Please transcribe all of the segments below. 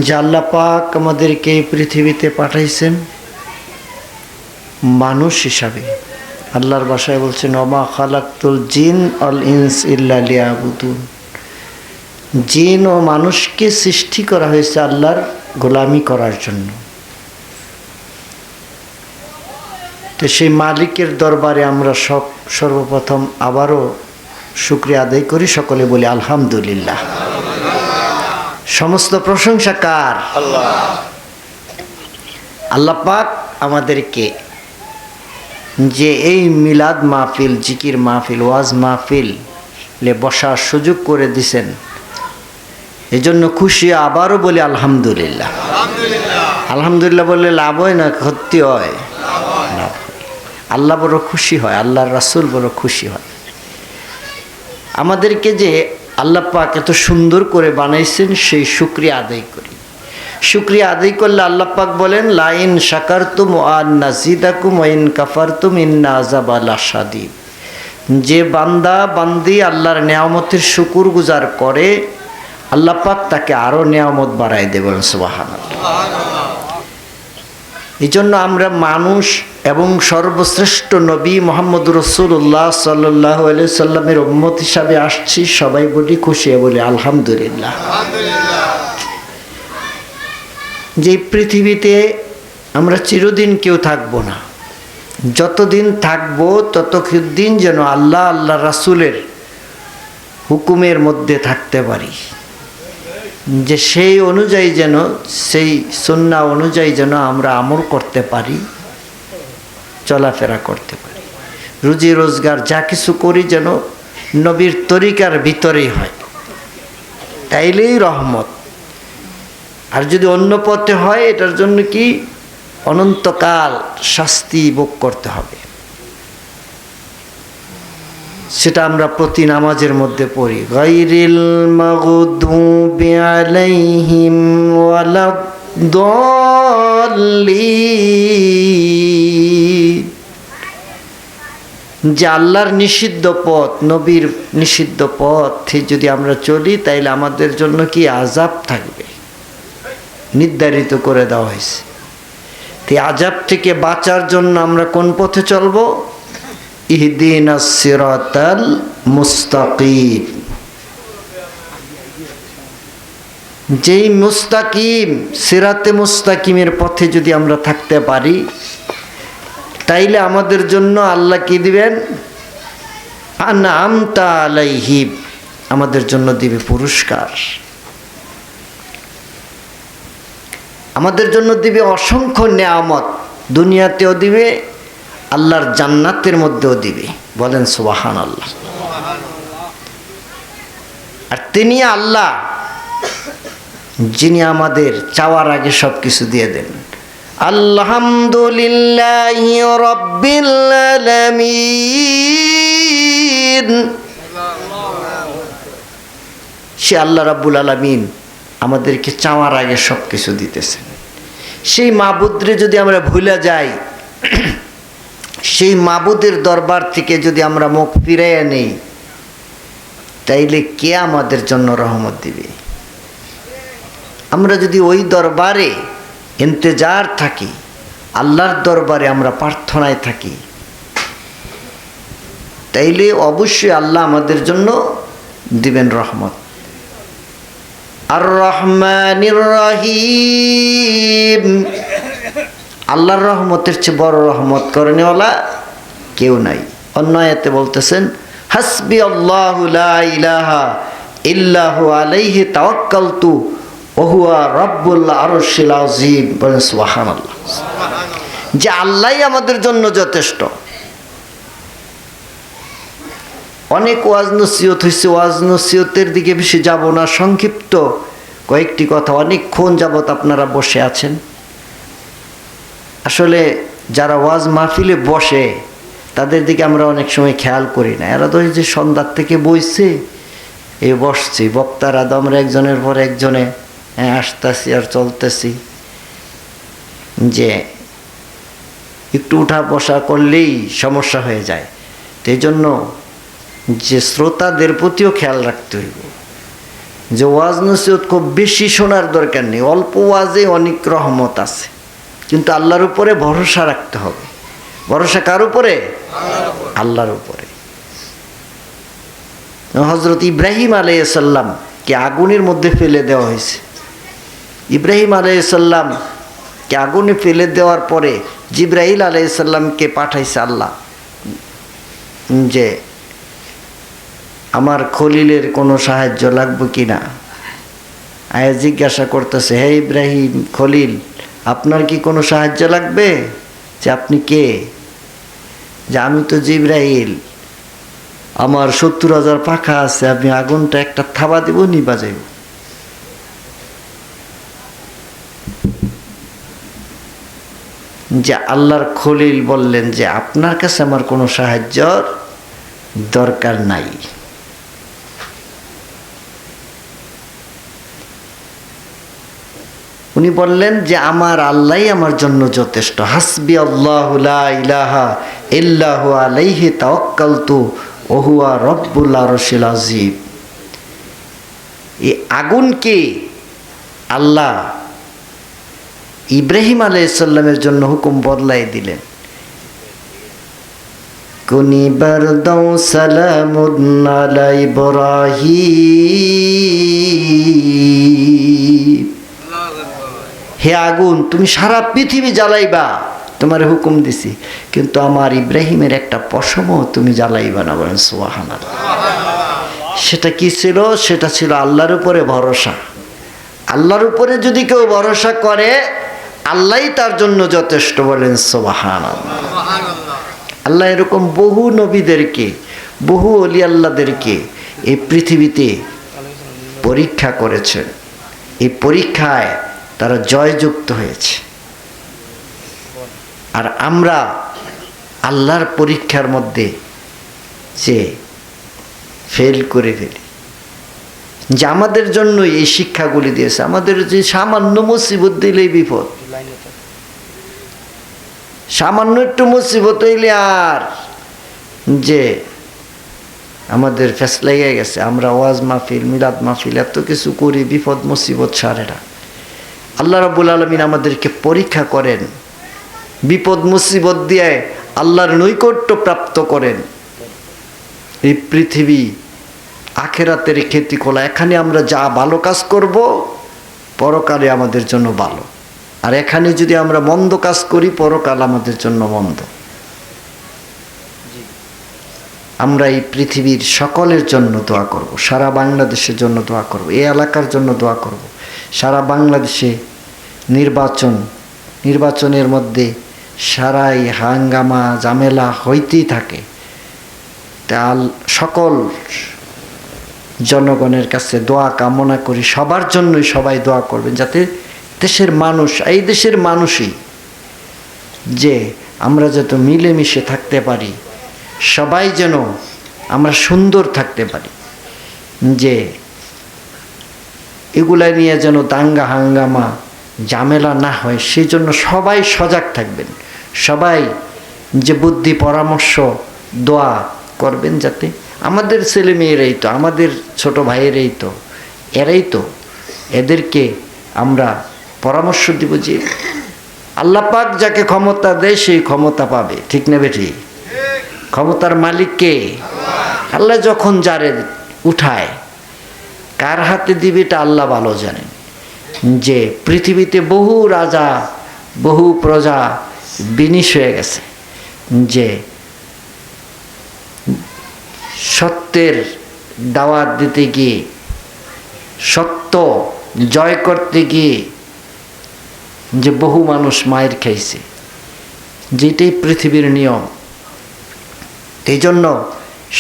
যে আল্লাহ পাক আমাদেরকে এই পৃথিবীতে পাঠাইছেন মানুষ হিসাবে। আল্লাহর ভাষায় বলছেন ওমা খালাকতুল জিন আল ইনস ইল্লা লিয়াবুদুন। জিন ও মানুষকে সৃষ্টি করা হয়েছে আল্লাহর গোলামি করার জন্য। তো সেই মালিকের দরবারে আমরা সর্বপ্রথম আবারও শুকরিয়া আদায় করি, সকলে বলি আলহামদুলিল্লাহ। সমস্ত প্রশংসা কার? আল্লাহ। আল্লাহ পাক আমাদেরকে যে এই মিলাদ মাহফিল, জিকির মাহফিল, ওয়াজ মাহফিল বসার সুযোগ করে দিছেন, এজন্য খুশি। আবারও বলি আলহামদুলিল্লাহ। আলহামদুলিল্লাহ বললে লাভ হয় না ক্ষতি হয়? লাভ। আল্লাহ বড় খুশি হয়, আল্লাহর রাসূল বড় খুশি হয়। আমাদেরকে যে আল্লাহ পাক এত সুন্দর করে বানাইছেন সেই শুকরিয়া আদায় করি। শুকরিয়া আদায় করলে আল্লাহ পাক বলেন লাইন শাকারতুম ওয়া নাজিদাকুম ওয়া ইন কাফারতুম ইন্না আযাবা লাশাদীদ। যে বান্দা বান্দি আল্লাহর নেয়ামতের শুকর গুজার করে আল্লাহ পাক তাকে আরো নেয়ামত বাড়ায় দেবেন। সুবহানাল্লাহ। এই জন্য আমরা মানুষ এবং সর্বশ্রেষ্ঠ নবী মুহাম্মদুর রাসূলুল্লাহ সাল্লাল্লাহু আলাইহি সাল্লামের উম্মত হিসাবে আসছি। সবাই বলি খুশি বলে আলহামদুলিল্লাহ। যে পৃথিবীতে আমরা চিরদিন কেউ থাকবো না, যতদিন থাকবো ততদিন যেন আল্লাহ আল্লাহ রাসূলের হুকুমের মধ্যে থাকতে পারি, যে সেই অনুযায়ী যেন, সেই সুন্নাহ অনুযায়ী যেন আমরা আমল করতে পারি, চলাফেরা করতে পারি। রুজি রোজগার যা কিছু করি যেন নবীর তরিকার ভিতরেই হয়, তাইলেই রহমত। আর যদি অন্য পথে হয় এটার জন্য কি অনন্তকাল শাস্তি ভোগ করতে হবে। সেটা আমরা প্রতি নামাজের মধ্যে পড়ি, গায়রিল মাগদুবি আলাইহিম ওয়ালাদ-দাল্লিন। যে আল্লাহর নিষিদ্ধ পথ, নবীর নিষিদ্ধ পথে যদি আমরা চলি তাইলে আমাদের জন্য কি আযাব থাকবে, নির্ধারিত করে দেওয়া হয়েছে। এই আযাব থেকে বাঁচার জন্য আমরা কোন পথে চলবো? ইহদিনাস সিরাতাল মুস্তাকিম। যেই মুস্তাকিম, সিরাতে মুস্তাকিমের পথে যদি আমরা থাকতে পারি তাইলে আমাদের জন্য আল্লাহ কি দিবেন? আনআমতা আলাইহিম, আমাদের জন্য দিবে পুরস্কার, আমাদের জন্য দিবে অসংখ্য নেয়ামত, দুনিয়াতেও দিবে, আল্লাহর জান্নাতের মধ্যেও দিবে। বলেন সুবহানাল্লাহ। আর তিনি আল্লাহ যিনি আমাদের চাওয়ার আগে সব কিছু দিয়ে দেন। আলহামদুলিল্লাহি রাব্বিল আলামিন। সে আল্লাহ রাব্বুল আলামিন আমাদেরকে চাওয়ার আগে সব কিছু দিতেছেন। সেই মাবুদরে যদি আমরা ভুলে যাই, সেই মাবুদের দরবার থেকে যদি আমরা মুখ ফিরাইয়া নেই, তাইলে কে আমাদের জন্য রহমত দিবে? আমরা যদি ওই দরবারে ইন্তজার থাকি, আল্লাহর দরবারে আমরা প্রার্থনায় থাকি, তাইলে অবশ্যই আল্লাহ আমাদের জন্য দিবেন রহমত। আর রহমানির রহিম, আল্লাহর রহমতের চেয়ে বড় রহমত করেনওয়ালা কেউ নাই। অন্য আয়াতে বলতেছেন হাসবি আল্লাহু লা ইলাহা ইল্লাহু আলাইহি তাওয়াক্কালতু ওয়া হুয়া রাব্বুল আরশিল আযীম। বলেন সুবহানাল্লাহ। যে আল্লাহই আমাদের জন্য যথেষ্ট। অনেক ওয়াজ নসিহত হয়েছে, ওয়াজ নসিহতের দিকে বেশি যাব না, সংক্ষিপ্ত কয়েকটি কথা। অনেকক্ষণ যাবত আপনারা বসে আছেন। আসলে যারা ওয়াজ মাহফিলে বসে তাদের দিকে আমরা অনেক সময় খেয়াল করি না। এরা তো যে সন্ধ্যার থেকে বইছে, এই বসছি, বক্তারা তো আমরা একজনের পর একজনে আসতেছি আর চলতেছি, যে একটু উঠা বসা করলেই সমস্যা হয়ে যায়। তো এই জন্য যে শ্রোতাদের প্রতিও খেয়াল রাখতে হইব। যে ওয়াজ নসিহত খুব বেশি শোনার দরকার নেই, অল্প ওয়াজে অনেক রহমত আছে, কিন্তু আল্লাহর উপরে ভরসা রাখতে হবে। ভরসা কার উপরে? আল্লাহর উপরে। হযরত ইব্রাহিম আলাইহিস সালাম কে আগুনের মধ্যে ফেলে দেওয়া হয়েছে। ইব্রাহিম আলাইহিস সালাম কে আগুনে ফেলে দেওয়ার পরে জিবরাইল আলাইহিস সালামকে পাঠাইছে আল্লাহ যে আমার খলিলের কোনো সাহায্য লাগবে কিনা। আয়া জিজ্ঞাসা করতেছে, হে ইব্রাহিম খলিল, আপনার কি কোনো সাহায্য লাগবে? যে আপনি কে? যে আমি তো জিবরাইল, আমার 70,000 পাখা আছে, আমি আগুনটা একটা থাবা দিব, নিবা যাইব। যে আল্লাহর খলিল বললেন যে আপনার কাছে আমার কোনো সাহায্যর দরকার নাই। উনি বললেন যে আমার আল্লাহই আমার জন্য যথেষ্ট। হাসবি আল্লাহু লা ইলাহা ইল্লাহু আলাইহি তাওয়াক্কালতু ওয়া হুয়া রব্বুল আরশিল আযীম। এই আগুনকে আল্লাহ ইব্রাহিম আলাইহিস সালামের জন্য হুকুম বদলাই দিলেন, কুনি বারদাও সালামুন আলা ইব্রাহিম। হে আগুন, তুমি সারা পৃথিবী জ্বালাইবা, তোমার হুকুম দিছি, কিন্তু আমার ইব্রাহিমের একটা পশমও তুমি জ্বালাইবা না। বলেন সুবহানাল্লাহ। সেটা কি ছিল? সেটা ছিল আল্লাহর উপরে ভরসা। আল্লাহর উপরে যদি কেউ ভরসা করে, আল্লাহই তার জন্য যথেষ্ট। বলেন সুবহানাল্লাহ। আল্লাহ এরকম বহু নবীদেরকে, বহু ওলি আল্লাহদেরকে এই পৃথিবীতে পরীক্ষা করেছেন। এই পরীক্ষায় তারা জয়যুক্ত হয়েছে। আর আমরা আল্লাহর পরীক্ষার মধ্যে যে ফেল করে ফেলি, যে আমাদের জন্য এই শিক্ষাগুলি দিয়েছে। আমাদের যে সামান্য মুসিবত দিলেই বিপদ, সামান্য একটু মুসিবত হইলে আর যে আমাদের ফেস লেগে গেছে, আমরা ওয়াজ মাহফিল, মিলাদ মাহফিল এত কিছু করি, বিপদ মুসিবত সারে না। আল্লাহ রাব্বুল আলামিন আমাদেরকে পরীক্ষা করেন, বিপদ মুসিবত দিয়ে আল্লাহর নৈকট্য প্রাপ্ত করেন। এই পৃথিবী আখেরাতের খেতি খোলা। এখানে আমরা যা ভালো কাজ করব, পরকালে আমাদের জন্য ভালো, আর এখানে যদি আমরা মন্দ কাজ করি, পরকাল আমাদের জন্য মন্দ। আমরা এই পৃথিবীর সকলের জন্য দোয়া করব, সারা বাংলাদেশের জন্য দোয়া করব, এই এলাকার জন্য দোয়া করব। সারা বাংলাদেশে নির্বাচনের মধ্যে সারাই হাঙ্গামা ঝামেলা হইতেই থাকে। তাল সকল জনগণের কাছে দোয়া কামনা করি, সবার জন্যই সবাই দোয়া করবেন, যাতে দেশের মানুষ, এই দেশের মানুষই যে আমরা যত মিলেমিশে থাকতে পারি, সবাই যেন আমরা সুন্দর থাকতে পারি, যে এগুলা নিয়ে যেন দাঙ্গা হাঙ্গামা ঝামেলা না হয়, সেই জন্য সবাই সজাগ থাকবেন। সবাই যে বুদ্ধি পরামর্শ দোয়া করবেন, যাতে আমাদের ছেলে মেয়েরাই তো, আমাদের ছোট ভাইয়েরাই তো, এরাই তো, এদেরকে আমরা পরামর্শ দিব যে আল্লাহ পাক যাকে ক্ষমতা দেয় সেই ক্ষমতা পাবে। ঠিক না বেঠি? ক্ষমতার মালিক কে? আল্লাহ যখন যারে উঠায়, কার হাতে দিবে এটা আল্লাহ ভালো জানেন। যে পৃথিবীতে বহু রাজা, বহু প্রজা বিনিশ হয়ে গেছে, যে সত্যের দাওয়াত দিতে গিয়ে, সত্য জয় করতে গিয়ে যে বহু মানুষ মায়ের খাইছে, যেটাই পৃথিবীর নিয়ম। এই জন্য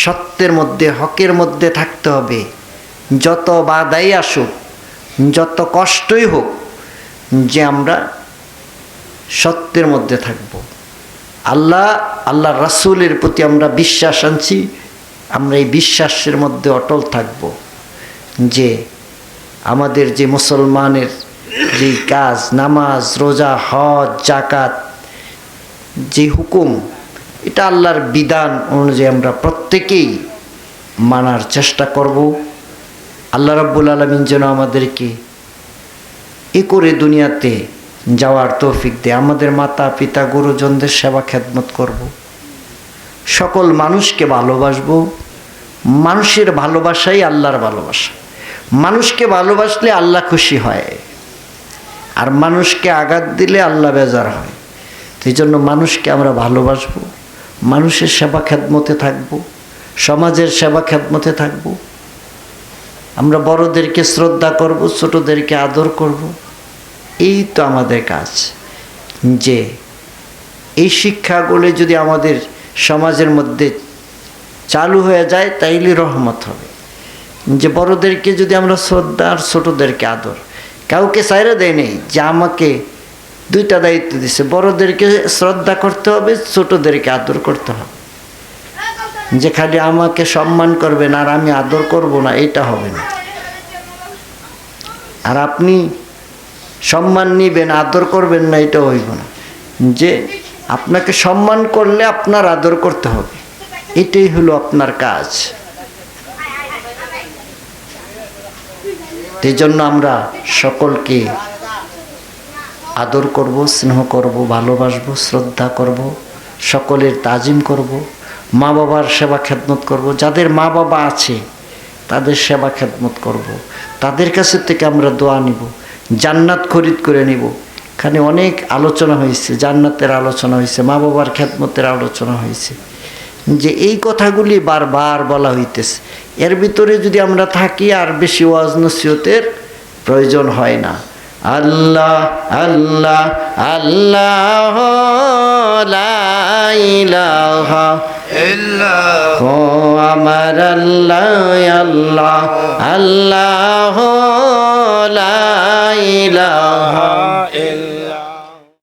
সত্যের মধ্যে, হকের মধ্যে থাকতে হবে। যত বাধাই আসুক, যত কষ্টই হোক, যে আমরা সত্যের মধ্যে থাকব। আল্লাহ রাসূলের প্রতি আমরা বিশ্বাস আনছি, আমরা এই বিশ্বাসের মধ্যে অটল থাকব। যে আমাদের যে মুসলমানের যে কাজ, নামাজ, রোজা, হজ, যাকাত, যে হুকুম, এটা আল্লাহর বিধান অনুযায়ী আমরা প্রত্যেকেই মানার চেষ্টা করব। আল্লাহ রাব্বুল আলামিন যেন আমাদেরকে এ করে দুনিয়াতে যাওয়ার তৌফিক দেয়। আমাদের মাতা পিতা গুরুজনদের সেবা খেদমত করব, সকল মানুষকে ভালোবাসবো। মানুষের ভালোবাসাই আল্লাহর ভালোবাসা। মানুষকে ভালোবাসলে আল্লাহ খুশি হয়, আর মানুষকে আঘাত দিলে আল্লাহ বেজার হয়। এই জন্য মানুষকে আমরা ভালোবাসবো, মানুষের সেবা খেদমতে থাকব, সমাজের সেবা খেদমতে থাকব। আমরা বড়দেরকে শ্রদ্ধা করব, ছোটদেরকে আদর করব। এই তো আমাদের কাজ। যে এই শিক্ষাগুলো যদি আমাদের সমাজের মধ্যে চালু হয়ে যায় তাইলে রহমত হবে। যে বড়দেরকে যদি আমরা শ্রদ্ধা আর ছোটদেরকে আদর, কাউকে ছাইড়া দেয় নেই যে আমাকে দুইটা দায়িত্ব দিছে, বড়দেরকে শ্রদ্ধা করতে হবে, ছোটদেরকে আদর করতে হবে। যে খালি আমাকে সম্মান করবেন আর আমি আদর করব না, এটা হবে না। আর আপনি সম্মান নিবেন আদর করবেন না, এটা হইব না। যে আপনাকে সম্মান করলে আপনার আদর করতে হবে, এটাই হলো আপনার কাজ। এই জন্য আমরা সকলকে আদর করব, স্নেহ করব, ভালোবাসবো, শ্রদ্ধা করব, সকলের তাজিম করব, মা বাবার সেবা খেদমত করব। যাদের মা বাবা আছে তাদের সেবা খেদমত করব, তাদের কাছে থেকে আমরা দোয়া নিব, জান্নাত খরিদ করে নিব। এখানে অনেক আলোচনা হয়েছে, জান্নাতের আলোচনা হয়েছে, মা বাবার খেদমতের আলোচনা হয়েছে। যে এই কথাগুলি বারবার বলা হইতেছে, এর ভিতরে যদি আমরা থাকি আর বেশি ওয়াজ নসিহতের প্রয়োজন হয় না। আল্লাহ আল্লাহ আল্লাহ লা ইলাহা ইল্লাল্লাহ, আমার আল্লাহ আল্লাহ আল্লাহ লা ইলাহা